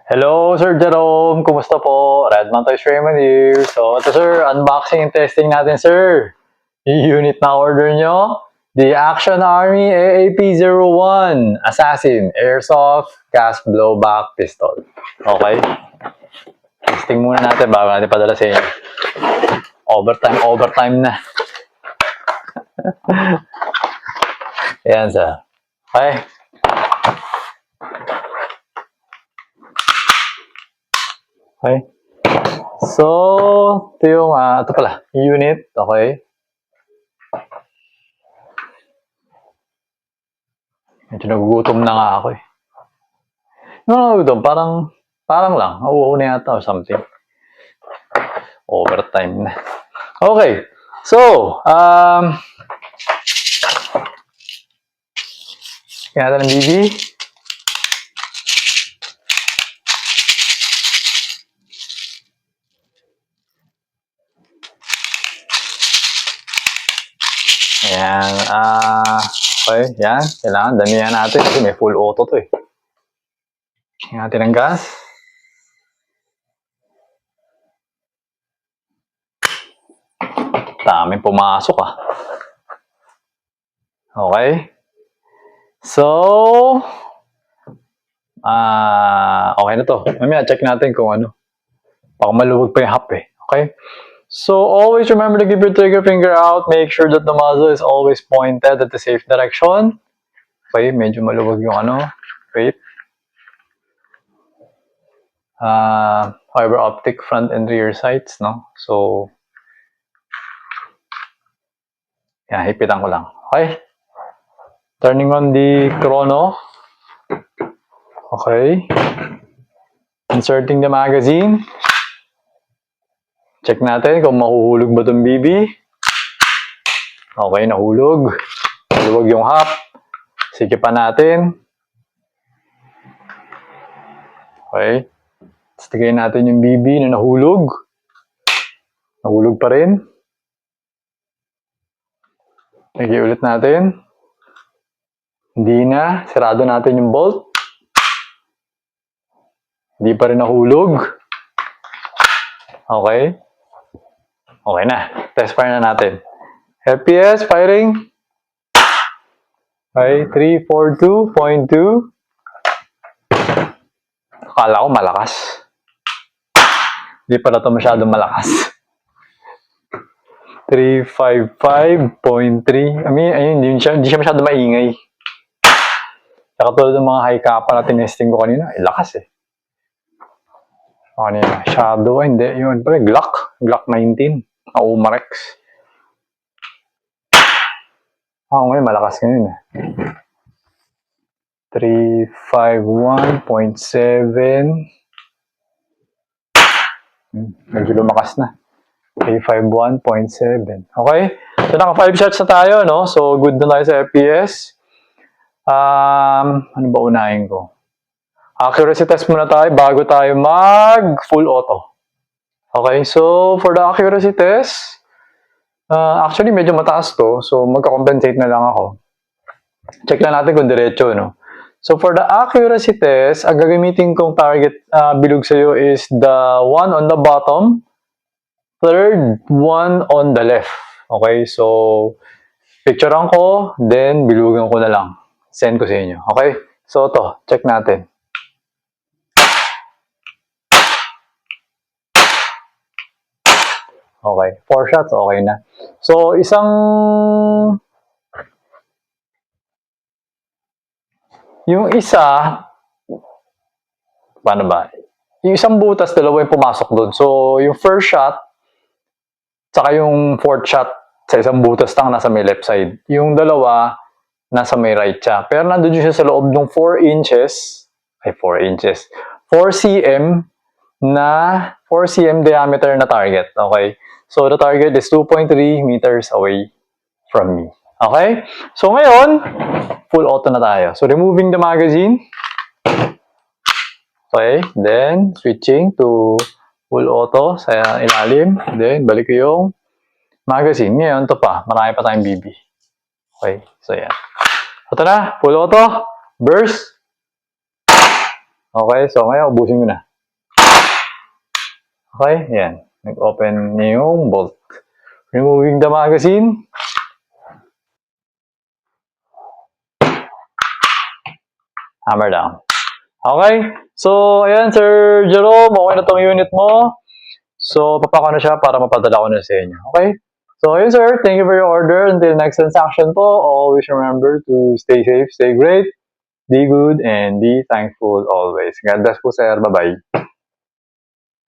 Hello, Sir Jerome. Kumusta po? Redman Toys Raymond here. So, ito sir, unboxing and testing natin, sir. Yung unit na order nyo, the Action Army AAP-01 Assassin Airsoft Gas Blowback Pistol. Okay? Testing muna natin bago natin padala sa inyo. Overtime na. Ayan, sir. Okay? Okay. So, ito yung, ito pala, unit, okay. Medyo nagugutom na nga ako eh. Nagugutom, parang lang, nauuho na yata or something. Overtime na. Okay, so, kaya natin ng BB. Ayan, okay, yan. Kailangan damihan natin kasi may full auto to eh. Tingnan natin ang gas. Daming pumasok ah. Okay. So, okay na to. Mamaya check natin kung ano. Baka maluwag pa yung hap eh. Okay. So, always remember to keep your trigger finger out. Make sure that the muzzle is always pointed at the safe direction. Okay, medyo maluwag yung ano. Wait. Fiber optic front and rear sights, no? So, yan, hipitan ko lang. Okay. Turning on the chrono. Okay. Inserting the magazine. Check natin kung mahuhulog ba itong BB. Okay, nahulog. Maluwag yung hap. Sikipan natin. Okay. Tapos tigay natin yung BB na nahulog. Nahulog pa rin. Tigay ulit natin. Hindi na. Sirado natin yung bolt. Hindi pa rin nahulog. Okay. Okay na. Test fire na natin. FPS firing. Okay. 342.2. Akala ko malakas. Hindi pala ito masyadong malakas. 355.3. I mean, ayun, hindi siya masyadong maingay. Saka tulad ng mga high kappa na tinesting ko kanina, lakas eh. Kanina, shadow, hindi. Yun, pala, Glock 19. Umarex. Ngayon, malakas ngayon eh. 351.7. Medyo lumakas na. 351.7. Okay? So, naka 5 shots na tayo, no? So, good na tayo sa FPS. Ano ba unahin ko? Accuracy test muna tayo bago tayo mag full auto. Okay, so for the accuracy test, actually medyo mataas to, so magka-compensate na lang ako. Check lang natin kung diretso, no? So for the accuracy test, ang gagamitin kong target bilog sa'yo is the one on the bottom, third one on the left. Okay, so picturean ko, then bilugan ko na lang. Send ko sa inyo. Okay, so to, check natin. Okay, 4 shots, okay na. So, yung isa, paano ba? Yung isang butas, dalawa yung pumasok doon. So, yung first shot, saka yung fourth shot, sa isang butas lang nasa may left side. Yung dalawa, nasa may right siya. Pero nandun siya sa loob ng 4 cm na 4 cm diameter na target. Okay? So, the target is 2.3 meters away from me. Okay? So, ngayon, full auto na tayo. So, removing the magazine. Okay? Then, switching to full auto sa ilalim. Then, balik ko yung magazine. Ngayon, ito pa. Marami pa tayong BB. Okay? So, yan. Ito na. Full auto. Burst. Okay, so ngayon, ubusin ko na. Okay, yan. Nag-open na yung bolt. Removing the magazine. Hammer down. Okay, so ayan, Sir Jerome, okay na tong unit mo. So, papako na siya para mapadala ko na sa inyo. Okay? So, ayun sir, thank you for your order. Until next transaction po, always remember to stay safe, stay great, be good, and be thankful always. God bless po, sir. Bye-bye.